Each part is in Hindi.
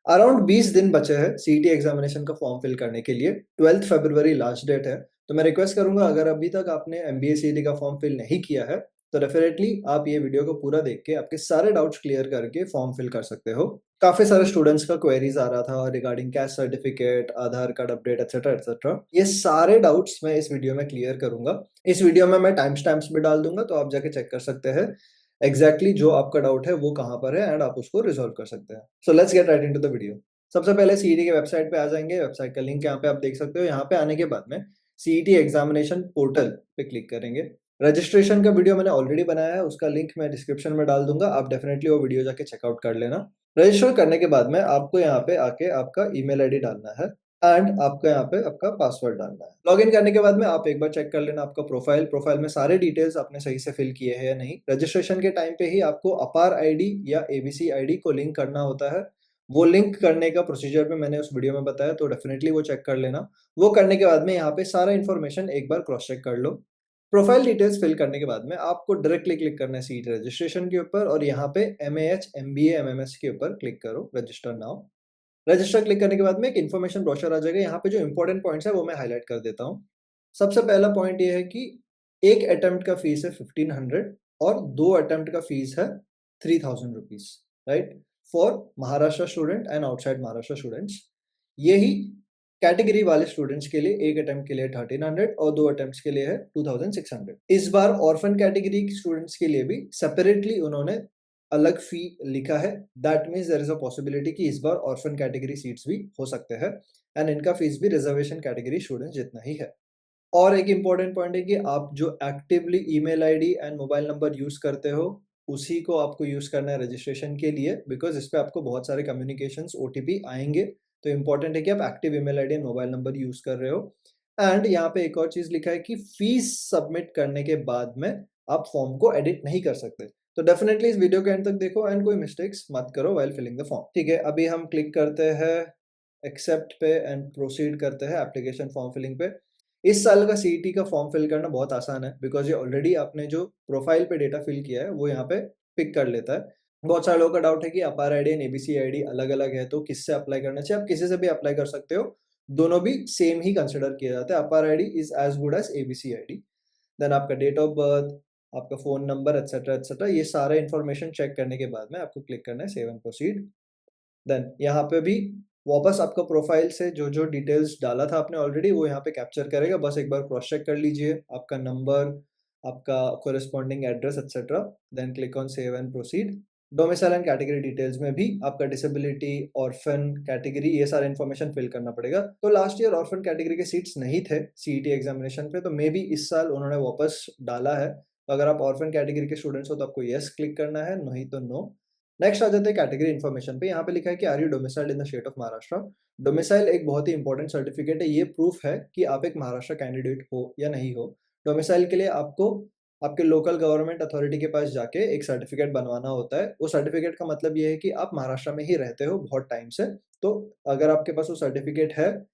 अराउंड 20 दिन बचे हैं सीईटी एग्जामिनेशन का फॉर्म फिल करने के लिए। 12 फरवरी लास्ट डेट है। तो मैं रिक्वेस्ट करूंगा, अगर अभी तक आपने एमबीए सीईटी का फॉर्म फिल नहीं किया है तो डेफिनेटली आप ये वीडियो को पूरा देख के आपके सारे डाउट्स क्लियर करके फॉर्म फिल कर सकते हो। काफी सारे स्टूडेंट्स का क्वेरीज आ रहा था रिगार्डिंग कैस्ट सर्टिफिकेट, आधार कार्ड अपडेट एक्सेट्रा एक्सेट्रा। ये सारे डाउट्स मैं इस वीडियो में क्लियर करूंगा। इस वीडियो में मैं टाइम स्टैम्प्स भी डाल दूंगा, तो आप जाके चेक कर सकते हैं एग्जैक्टली जो आपका डाउट है वो कहाँ पर है एंड आप उसको रिजॉल्व कर सकते हैं। So let's get right into the video. सबसे पहले सीईटी के वेबसाइट पे आ जाएंगे। वेबसाइट का लिंक यहाँ पे आप देख सकते हो। यहाँ पे आने के बाद में सीईटी एग्जामिनेशन पोर्टल पे क्लिक करेंगे। रजिस्ट्रेशन का वीडियो मैंने ऑलरेडी बनाया है, उसका लिंक मैं डिस्क्रिप्शन में डाल दूंगा। आप डेफिनेटली वो वीडियो जाके चेकआउट कर लेना। रजिस्टर करने के बाद में आपको यहाँ पे आके आपका ईमेल आईडी डालना है एंड आपको यहाँ पे आपका पासवर्ड डालना है। लॉगिन करने के बाद में आप एक बार चेक कर लेना आपका प्रोफाइल में सारे डिटेल्स आपने सही से फिल किए हैं या नहीं। रजिस्ट्रेशन के टाइम पे ही आपको अपार आईडी या एबीसी आईडी को लिंक करना होता है। वो लिंक करने का प्रोसीजर भी मैंने उस वीडियो में बताया, तो डेफिनेटली वो चेक कर लेना। वो करने के बाद में यहाँ पे सारा इन्फॉर्मेशन एक बार क्रॉस चेक कर लो। प्रोफाइल डिटेल्स फिल करने के बाद में आपको डायरेक्टली क्लिक करना है सीट रजिस्ट्रेशन के ऊपर और यहाँ पे MAH MBA MMS के ऊपर क्लिक करो, रजिस्टर नाउ। रजिस्टर क्लिक करने के बाद में एक इन्फॉर्मेशन ब्रोशर आ जाएगा। यहाँ पे जो इंपॉर्टेंट पॉइंट्स है वो मैं हाईलाइट कर देता हूँ। सबसे पहला पॉइंट ये है कि एक अटेम्प्ट का फीस है 1500 और 2 अटेम्प्ट का फीस है 3000 rupees, right, for Maharashtra student and outside Maharashtra students. यही कैटेगरी वाले स्टूडेंट्स के लिए एक अटेम्प्ट के लिए 1300 और 2 अटेम्प्ट्स के लिए है 2600। इस बार ऑर्फन कैटेगरी स्टूडेंट्स के लिए भी सेपरेटली उन्होंने अलग फी लिखा है। That means there is a possibility कि इस बार ऑर्फन कैटेगरी सीट्स भी हो सकते हैं एंड इनका फीस भी रिजर्वेशन कैटेगरी स्टूडेंट्स जितना ही है। और एक इंपॉर्टेंट पॉइंट है कि आप जो actively email ID and mobile number use करते हो उसी को आपको यूज करना है रजिस्ट्रेशन के लिए, बिकॉज इस पे आपको बहुत सारे कम्युनिकेशंस ओटीपी आएंगे। तो इंपॉर्टेंट है कि आप active email ID and mobile number use कर रहे हो। एंड यहाँ पे एक और चीज लिखा है कि फीस सबमिट करने के बाद में आप फॉर्म को एडिट नहीं कर सकते। तो डेफिनेटली इस वीडियो के एंड तक देखो एंड कोई मिस्टेक्स मत करो व्हाइल फिलिंग द फॉर्म। ठीक है, अभी हम क्लिक करते हैं एक्सेप्ट पे एंड प्रोसीड करते हैं एप्लीकेशन फॉर्म फिलिंग पे। इस साल का सीईटी का फॉर्म फिल करना बहुत आसान है, बिकॉज ये ऑलरेडी आपने जो प्रोफाइल पे डेटा फिल किया है वो यहाँ पे पिक कर लेता है। बहुत सारे लोगों का डाउट है कि अपार आईडी एंड एबीसी आईडी अलग अलग है, तो किससे अप्लाई करना चाहिए। आप किसी से भी अप्लाई कर सकते हो, दोनों भी सेम ही कंसिडर किया जाता है। APAAR ID is as good as ABC ID. Then आपका डेट ऑफ बर्थ, आपका फोन नंबर एक्सेट्रा ये सारे इन्फॉर्मेशन चेक करने के बाद में आपको क्लिक करना है सेव एंड प्रोसीड। देन यहाँ पे भी वापस आपका प्रोफाइल से जो जो डिटेल्स डाला था आपने ऑलरेडी वो यहाँ पे कैप्चर करेगा। बस एक बार क्रॉस चेक कर लीजिए आपका नंबर, आपका corresponding address etcetera. Then click on save and proceed. Domicile and category details में भी आपका डिसेबिलिटी, ऑर्फन कैटेगरी, ये सारा इन्फॉर्मेशन फिल करना पड़ेगा। तो लास्ट ईयर ऑर्फन कैटेगरी के सीट्स नहीं थे सीईटी एग्जामिनेशन पे, तो मे बी इस साल उन्होंने वापस डाला है। तो अगर आप ऑर्फन कैटेगरी के स्टूडेंट्स हो तो आपको यस क्लिक करना है, नहीं तो नो। नेक्स्ट आ जाते हैं कैटेगरी इन्फॉर्मेशन पे। यहाँ पे लिखा है कि are you domiciled in the state of Maharashtra. Domicile एक बहुत ही इंपॉर्टेंट सर्टिफिकेट है। ये प्रूफ है कि आप एक महाराष्ट्र कैंडिडेट हो या नहीं हो। डोमिसाइल के लिए आपको आपके लोकल गवर्नमेंट अथॉरिटी के पास जाके एक सर्टिफिकेट बनवाना होता है। वो सर्टिफिकेट का मतलब ये है कि आप महाराष्ट्र में ही रहते हो बहुत टाइम से। तो अगर आपके पास वो सर्टिफिकेट है,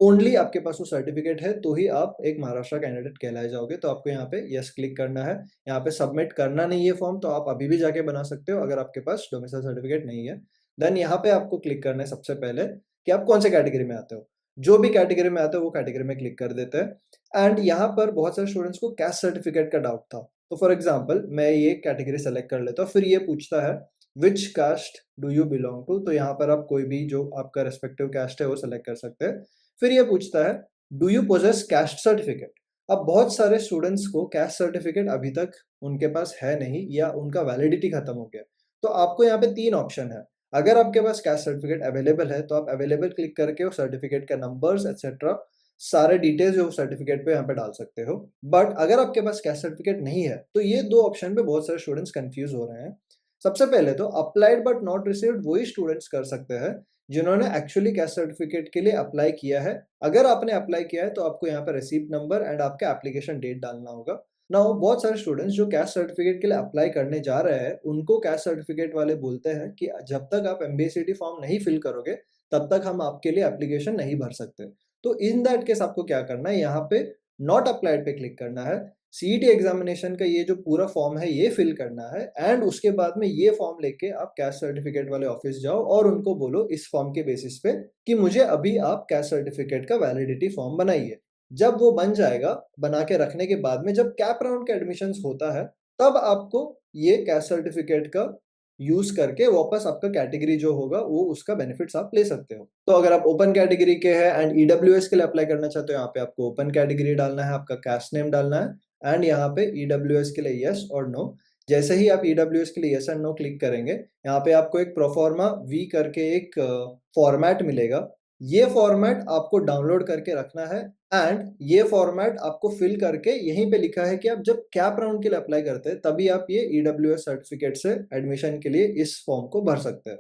ओनली आपके पास वो सर्टिफिकेट है, तो ही आप एक महाराष्ट्र कैंडिडेट कहलाए जाओगे। तो आपको यहाँ पे यस क्लिक करना है। यहाँ पे सबमिट करना नहीं है फॉर्म, तो आप अभी भी जाके बना सकते हो अगर आपके पास डोमिसाइल सर्टिफिकेट नहीं है। देन यहाँ पे आपको क्लिक करना है सबसे पहले कि आप कौन से कैटेगरी में आते हो। जो भी कैटेगरी में आते हो वो कैटेगरी में क्लिक कर देते हैं। एंड यहाँ पर बहुत सारे स्टूडेंट्स को कैस्ट सर्टिफिकेट का डाउट था। तो फॉर एग्जाम्पल मैं ये कैटेगरी सेलेक्ट कर लेता हूँ, फिर ये पूछता है which caste do you belong to. तो यहाँ पर आप कोई भी जो आपका रेस्पेक्टिव कास्ट है वो सेलेक्ट कर सकते हैं। फिर ये पूछता है do you possess caste certificate. अब बहुत सारे स्टूडेंट्स को कैस्ट सर्टिफिकेट अभी तक उनके पास है नहीं या उनका वैलिडिटी खत्म हो गया। तो आपको यहाँ पे 3 ऑप्शन है। अगर आपके पास कैस्ट सर्टिफिकेट अवेलेबल है तो आप अवेलेबल क्लिक करके वो सर्टिफिकेट का नंबर्स एक्सेट्रा सारे डिटेल्स जो सर्टिफिकेट पे यहाँ पे डाल सकते हो। बट अगर आपके पास कैस्ट सर्टिफिकेट नहीं है तो ये 2 ऑप्शन पे बहुत सारे स्टूडेंट्स कंफ्यूज हो रहे हैं। सबसे पहले तो अप्लाइड बट नॉट रिसीव्ड वही स्टूडेंट्स कर सकते हैं जिन्होंने एक्चुअली कैस्ट सर्टिफिकेट के लिए अप्लाई किया है। अगर आपने अप्लाई किया है तो आपको यहाँ पर रिसीप्ट नंबर एंड आपका एप्लीकेशन डेट डालना होगा। नाउ बहुत सारे स्टूडेंट्स जो कैस्ट सर्टिफिकेट के लिए अप्लाई करने जा रहे हैं उनको कैस्ट सर्टिफिकेट वाले बोलते हैं कि जब तक आप एमबीएसीटी फॉर्म नहीं फिल करोगे तब तक हम आपके लिए एप्लीकेशन नहीं भर सकते। तो इन दैट केस आपको क्या करना है, यहाँ पे नॉट अप्लाइड पे क्लिक करना है। सीईटी एग्जामिनेशन का ये जो पूरा फॉर्म है ये फिल करना है एंड उसके बाद में ये फॉर्म लेके आप कैस्ट सर्टिफिकेट वाले ऑफिस जाओ और उनको बोलो इस फॉर्म के बेसिस पे कि मुझे अभी आप कैस्ट सर्टिफिकेट का वैलिडिटी फॉर्म बनाइए। जब वो बन जाएगा, बना के रखने के बाद में जब कैप राउंड का एडमिशन्स होता है, तब आपको ये कैस्ट सर्टिफिकेट का यूज करके वापस आपका कैटेगरी जो होगा वो उसका बेनिफिट्स आप ले सकते हो। तो अगर आप ओपन कैटेगरी के हैं एंड ईडब्ल्यूएस के लिए अप्लाई करना चाहते हो, यहाँ पे आपको ओपन कैटेगरी डालना है, आपका कैस्ट नेम डालना है एंड यहाँ पे ईडब्ल्यूएस के लिए यस और नो। जैसे ही आप ईडब्ल्यूएस के लिए यस एंड नो क्लिक करेंगे, यहाँ पे आपको एक प्रोफॉर्मा वी करके एक फॉर्मेट मिलेगा। ये फॉर्मेट आपको डाउनलोड करके रखना है एंड ये फॉर्मेट आपको फिल करके यहीं पे लिखा है कि आप जब कैप राउंड के लिए अप्लाई करते हैं तभी आप ये ईडब्ल्यूएस सर्टिफिकेट से एडमिशन के लिए इस फॉर्म को भर सकते हैं।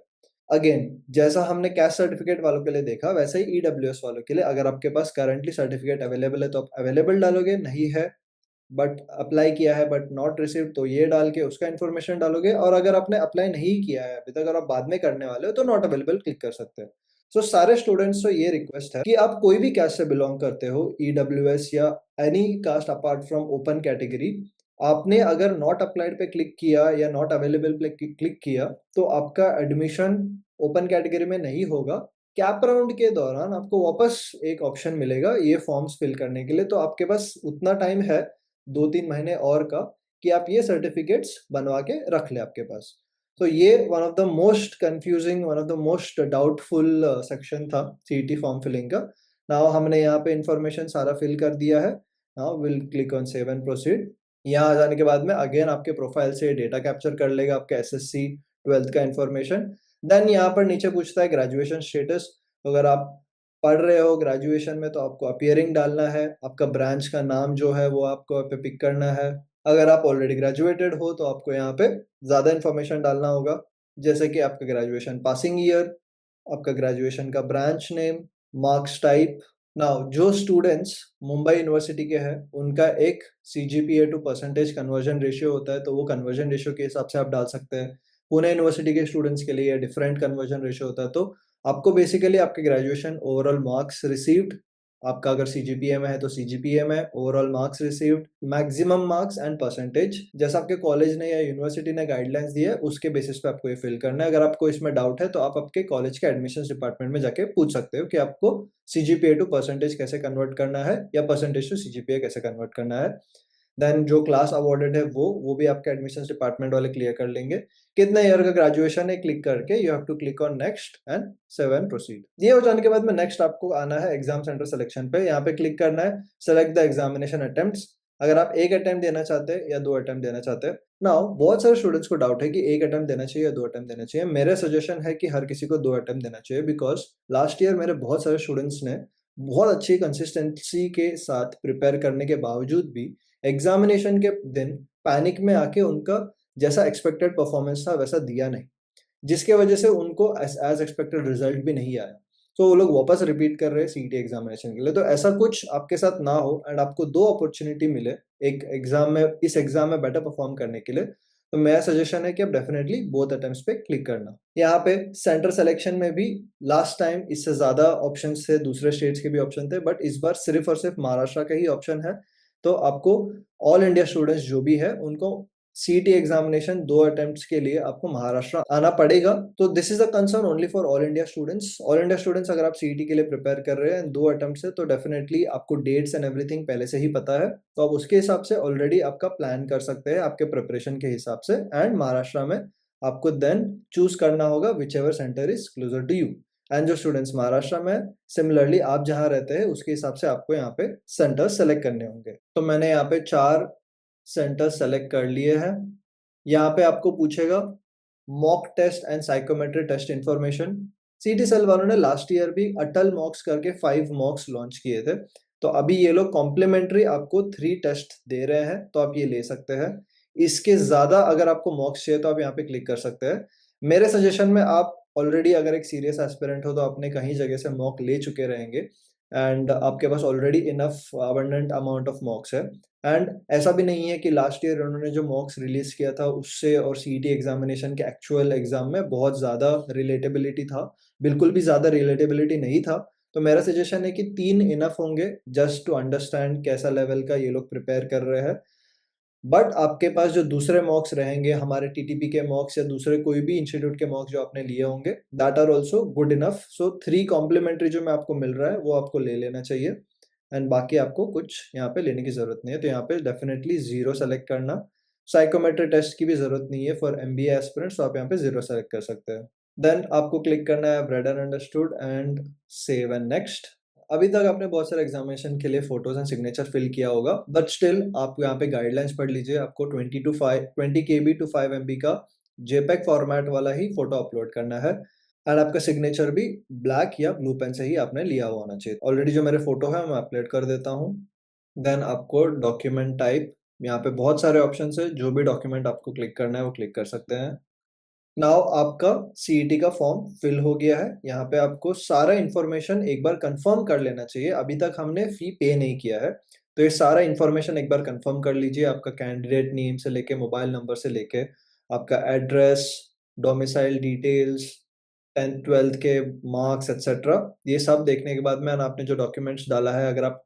अगेन, जैसा हमने कैस्ट सर्टिफिकेट वालों के लिए देखा वैसे ही ईडब्ल्यूएस वालों के लिए अगर आपके पास करंटली सर्टिफिकेट अवेलेबल है तो आप अवेलेबल डालोगे, नहीं है बट अप्लाई किया है बट नॉट रिसीव्ड तो ये डाल के उसका इन्फॉर्मेशन डालोगे, और अगर आपने अप्लाई नहीं किया है अभी तक, अगर आप बाद में करने वाले हो तो नॉट अवेलेबल क्लिक कर सकते हैं। सो सारे स्टूडेंट्स को ये रिक्वेस्ट है कि आप कोई भी कास्ट से बिलोंग करते हो, ईडब्ल्यूएस या any caste apart from open category, आपने अगर नॉट अप्लाइड पे क्लिक किया या नॉट अवेलेबल पे क्लिक किया तो आपका एडमिशन ओपन कैटेगरी में नहीं होगा। कैप राउंड के दौरान आपको वापस एक ऑप्शन मिलेगा ये फॉर्म्स फिल करने के लिए, तो आपके पास उतना टाइम है 2-3 महीने और का कि आप ये सर्टिफिकेट्स बनवा के रख लें आपके पास। तो ये one of the most confusing, one of the most doubtful section था सीईटी फॉर्म फिलिंग का। नाउ हमने यहाँ पे इंफॉर्मेशन सारा फिल कर दिया है। Now will click on save and proceed. यहाँ आ जाने के बाद में अगेन आपके प्रोफाइल से डेटा कैप्चर कर लेगा आपका एसएससी 12th का इंफॉर्मेशन। देन यहाँ पर नीचे पूछता है ग्रेजुएशन स्टेटस। तो अगर आप पढ़ रहे हो ग्रेजुएशन में तो आपको अपीयरिंग डालना है, आपका ब्रांच का नाम जो है वो आपको यहाँ पे पिक करना है। अगर आप ऑलरेडी ग्रेजुएटेड हो तो आपको यहाँ पे ज़्यादा इन्फॉर्मेशन डालना होगा, जैसे कि आपका ग्रेजुएशन पासिंग ईयर, आपका ग्रेजुएशन का branch name, marks type. Now जो स्टूडेंट्स मुंबई यूनिवर्सिटी के हैं उनका एक CGPA to percentage conversion ratio होता है, तो वो कन्वर्जन रेशियो के हिसाब से आप डाल सकते हैं। पुणे यूनिवर्सिटी के स्टूडेंट्स के लिए डिफरेंट कन्वर्जन रेशियो होता है। तो आपको बेसिकली आपके ग्रेजुएशन ओवरऑल मार्क्स रिसीव्ड, आपका अगर सीजीपीए में है तो सीजीपीए में overall marks received, maximum marks and percentage, जैसा आपके कॉलेज ने या यूनिवर्सिटी ने गाइडलाइंस दी है उसके बेसिस पे आपको ये फिल करना है। अगर आपको इसमें डाउट है तो आप आपके कॉलेज के एडमिशंस डिपार्टमेंट में जाके पूछ सकते हो कि आपको सीजीपीए टू परसेंटेज कैसे कन्वर्ट करना है या परसेंटेज टू सीजीपीए कैसे कन्वर्ट करना है। देन जो क्लास अवॉर्डेड है वो भी आपके एडमिशंस डिपार्टमेंट वाले क्लियर कर लेंगे। कितना ईयर का ग्रेजुएशन है क्लिक करके you have to click on next and save and proceed. ये हो जाने के बाद में नेक्स्ट आपको आना है एग्जाम सेंटर सिलेक्शन पे। यहाँ पे क्लिक करना है सेलेक्ट द एग्जामिनेशन अटेम्प्ट्स। अगर आप एक अटेम्प्ट देना चाहते हैं या 2 अटेम्प्ट देना चाहते हैं। नाउ बहुत सारे स्टूडेंट्स को डाउट है कि एक अटेम्प्ट देना चाहिए या 2 अटेम्प्ट देना चाहिए। मेरा सजेशन है कि हर किसी को 2 अटेम्प्ट देना चाहिए, बिकॉज लास्ट ईयर मेरे बहुत सारे स्टूडेंट्स ने बहुत अच्छी कंसिस्टेंसी के साथ प्रिपेयर करने के बावजूद भी एग्जामिनेशन के दिन पैनिक में आके उनका जैसा एक्सपेक्टेड परफॉर्मेंस था वैसा दिया नहीं, जिसके वजह से उनको एज एक्सपेक्टेड रिजल्ट भी नहीं आया। तो वो लोग वापस रिपीट कर रहे हैं सीईटी एग्जामिनेशन के लिए। तो ऐसा कुछ आपके साथ ना हो एंड आपको 2 अपॉर्चुनिटी मिले एक एग्जाम में, इस एग्जाम में बेटर परफॉर्म करने के लिए, तो मेरा सजेशन है कि आप डेफिनेटली बोथ अटेम्प्ट्स पे क्लिक करना। यहाँ पे सेंटर सिलेक्शन में भी लास्ट टाइम इससे ज़्यादा ऑप्शन थे, दूसरे स्टेट्स के भी ऑप्शन थे, बट इस बार सिर्फ और सिर्फ महाराष्ट्र का ही ऑप्शन है। तो आपको ऑल इंडिया स्टूडेंट्स जो भी है उनको सीईटी एग्जामिनेशन 2 अटेम्प्ट्स के लिए आपको महाराष्ट्र आना पड़ेगा। तो this is a concern only for all India students. All India students अगर आप सीईटी के लिए प्रिपेयर कर रहे हैं 2 अटेम्प्ट से, तो डेफिनेटली आपको डेट्स एंड एवरीथिंग पहले से ही पता है, तो आप उसके हिसाब से ऑलरेडी आपका प्लान कर सकते हैं आपके प्रिपरेशन के हिसाब से। एंड महाराष्ट्र में आपको देन चूज करना होगा whichever centre is closer to you. And जो स्टूडेंट्स महाराष्ट्र में, सिमिलरली आप जहाँ रहते हैं उसके हिसाब से आपको यहाँ पे सेंटर सेलेक्ट करने होंगे। तो मैंने यहाँ पे 4 सेंटर सेलेक्ट कर लिए हैं। यहाँ पे आपको पूछेगा mock test and psychometry test information. CET cell वालों ने लास्ट ईयर भी अटल मॉक्स करके 5 मॉक्स लॉन्च किए थे, तो अभी ये लोग कॉम्प्लीमेंट्री आपको 3 टेस्ट दे रहे हैं, तो आप ये ले सकते हैं। इसके ज्यादा अगर आपको मॉक्स चाहिए तो आप यहाँ पे क्लिक कर सकते हैं। मेरे सजेशन में आप ऑलरेडी अगर एक सीरियस एस्पिरेंट हो तो आपने कहीं जगह से मॉक ले चुके रहेंगे एंड आपके पास already enough abundant amount of mocks है। एंड ऐसा भी नहीं है कि लास्ट ईयर उन्होंने जो मॉक्स रिलीज किया था उससे और सीईटी एग्जामिनेशन के एक्चुअल एग्जाम में बहुत ज़्यादा रिलेटेबिलिटी था, बिल्कुल भी ज़्यादा रिलेटेबिलिटी नहीं था। तो मेरा सजेशन है कि 3 इनफ होंगे जस्ट टू अंडरस्टैंड कैसा लेवल का ये लोग प्रिपेयर कर रहे हैं। बट आपके पास जो दूसरे मॉक्स रहेंगे, हमारे टीटीपी के मॉक्स या दूसरे कोई भी इंस्टीट्यूट के मॉक्स जो आपने लिए होंगे, that are also good enough. So 3 complimentary जो मैं आपको मिल रहा है, वो आपको ले लेना चाहिए एंड बाकी आपको कुछ यहाँ पे लेने की ज़रूरत नहीं है। तो यहाँ पे डेफिनिटली 0 सेलेक्ट करना। साइकोमेट्री टेस्ट की भी ज़रूरत नहीं है फॉर एमबीए एस्पिरेंट्स, तो आप यहाँ पे 0 सेलेक्ट कर सकते हैं। देन आपको क्लिक करना है red and understood and save and next. अभी तक आपने बहुत सारे एग्जामिनेशन के लिए फोटोज एंड सिग्नेचर फिल किया होगा, बट स्टिल आप यहाँ पे गाइडलाइंस पढ़ लीजिए। आपको 20 KB टू 5 MB का जेपेग फॉर्मेट वाला ही फोटो अपलोड करना है एंड आपका सिग्नेचर भी ब्लैक या ब्लू पेन से ही आपने लिया हुआ होना चाहिए। ऑलरेडी जो मेरे फोटो है मैं अपलोड कर देता हूँ। देन आपको डॉक्यूमेंट टाइप, यहाँ पे बहुत सारे ऑप्शन है, जो भी डॉक्यूमेंट आपको क्लिक करना है वो क्लिक कर सकते हैं। नाउ आपका सीईटी का फॉर्म फिल हो गया है। यहाँ पे आपको सारा इन्फॉर्मेशन एक बार कंफर्म कर लेना चाहिए। अभी तक हमने फी पे नहीं किया है, तो ये सारा इन्फॉर्मेशन एक बार कंफर्म कर लीजिए। आपका कैंडिडेट नेम से लेके मोबाइल नंबर से लेके आपका एड्रेस, डोमिसाइल डिटेल्स, 10th-12th के मार्क्स एक्सेट्रा, ये सब देखने के बाद में आपने जो डॉक्यूमेंट्स डाला है, अगर आप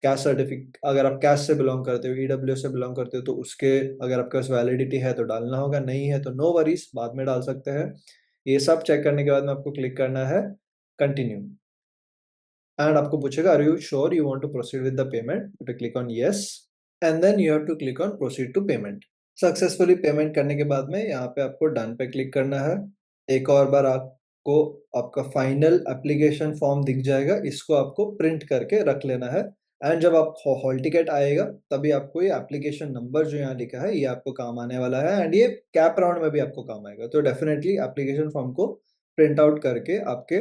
कैस्ट से बिलोंग करते हो, ईडब्ल्यू से बिलोंग करते हो, तो उसके अगर आपके पास वैलिडिटी है तो डालना होगा, नहीं है तो नो वरीज, बाद में डाल सकते हैं। ये सब चेक करने के बाद में आपको क्लिक करना है कंटिन्यू एंड आपको पूछेगा are you sure you want to proceed with the payment, तो click on yes and then you have to click on proceed to payment. Successfully payment करने के बाद में यहाँ पे आपको डन पे क्लिक करना है। एक और बार आपको आपका फाइनल एप्लीकेशन फॉर्म दिख जाएगा, इसको आपको प्रिंट करके रख लेना है एंड जब आप हॉल टिकट आएगा तभी आपको ये एप्लीकेशन नंबर जो यहाँ लिखा है ये आपको काम आने वाला है एंड ये कैप राउंड में भी आपको काम आएगा। तो डेफिनेटली एप्लीकेशन फॉर्म को प्रिंट आउट करके आपके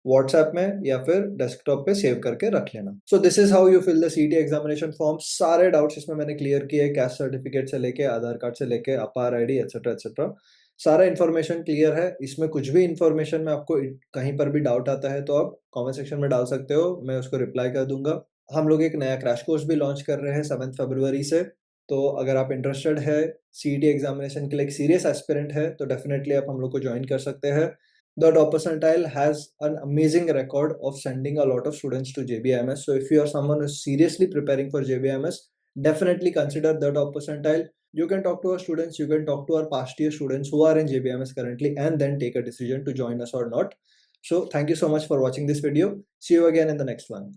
व्हाट्सएप में या फिर डेस्कटॉप पे सेव करके रख लेना। So this is how you fill the CET examination form. सारे डाउट्स इसमें मैंने क्लियर किए, कैस्ट सर्टिफिकेट से लेके आधार कार्ड से लेके अपार आईडी एक्सेट्रा एक्सेट्रा, सारा इन्फॉर्मेशन क्लियर है। इसमें कुछ भी इन्फॉर्मेशन में आपको कहीं पर भी डाउट आता है तो आप कमेंट सेक्शन में डाल सकते हो, मैं उसको रिप्लाई कर दूंगा। हम लोग एक नया क्रैश कोर्स भी लॉन्च कर रहे हैं 7 फरवरी से, तो अगर आप इंटरेस्टेड है, सीईटी एग्जामिनेशन के लिए एक सीरियस एस्पिरेंट है, तो डेफिनेटली आप हम लोग को ज्वाइन कर सकते हैं। The top percentile has an amazing record of sending a lot of students to JBMS. So if you are someone who's seriously preparing for JBMS, definitely consider the top percentile. You can talk to our students, you can talk to our past year students who are in JBMS currently, and then take a decision to join us or not. So thank you so much for watching this video. See you again in the next one.